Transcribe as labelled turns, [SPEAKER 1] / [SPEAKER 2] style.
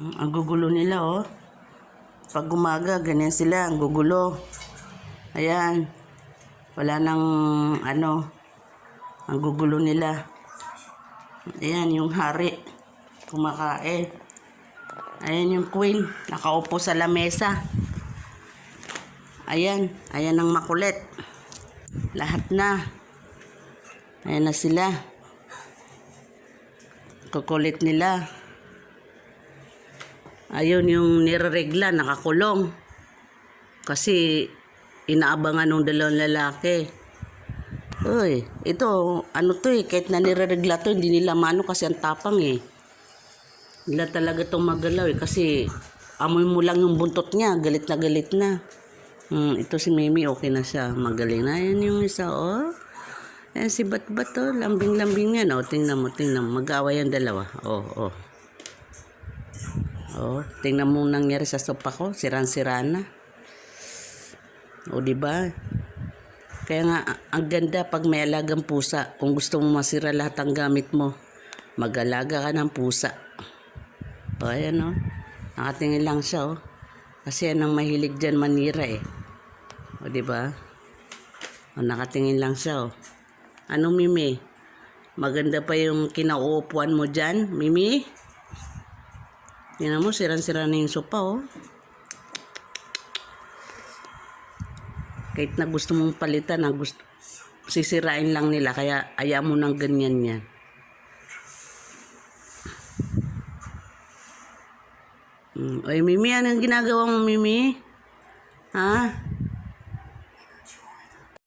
[SPEAKER 1] Ang gugulo nila, oh. Pag umaga, ganyan sila, ang gugulo. Ayan. Wala nang, ang gugulo nila. Ayan, yung hari. Kumakain. Ayan yung queen. Nakaupo sa lamesa. Ayan. Ayan ang makulit. Lahat na. Ayan na sila. Kukulit nila. Ayun yung nireregla, nakakulong. Kasi inaabangan ng dalawang lalaki. Uy, ito, kahit na nireregla to, hindi nila mano kasi ang tapang eh. Nila talaga itong magalaw eh, kasi amoy mo lang yung buntot niya, galit na galit na. Ito si Mimi, okay na siya, magaling na. Ayan yung isa, oh. Ayan si Batbat, oh, lambing-lambing yan, oh. Tingnan mo, mag-away ang dalawa. Oh. Oh, tingnan mo nangyari sa sopa ko, sirang-sira na. O, diba? Kaya nga, ang ganda pag may alagang pusa. Kung gusto mo masira lahat ang gamit mo, mag-alaga ka ng pusa. O, ayan, oh. Nakatingin lang siya, oh. Kasi yan ang mahilig dyan manira, eh. O, diba? O, nakatingin lang siya, oh. Ano, Mimi? Maganda pa yung kinauupuan mo dyan, Mimi? Tingnan mo, sirang-sira na yung sopa, oh. Kahit na gusto mong palitan, sisirain lang nila. Kaya ayaw mo ng ganyan yan. Oy, Mimi, anong ginagawa mo, Mimi? Ha?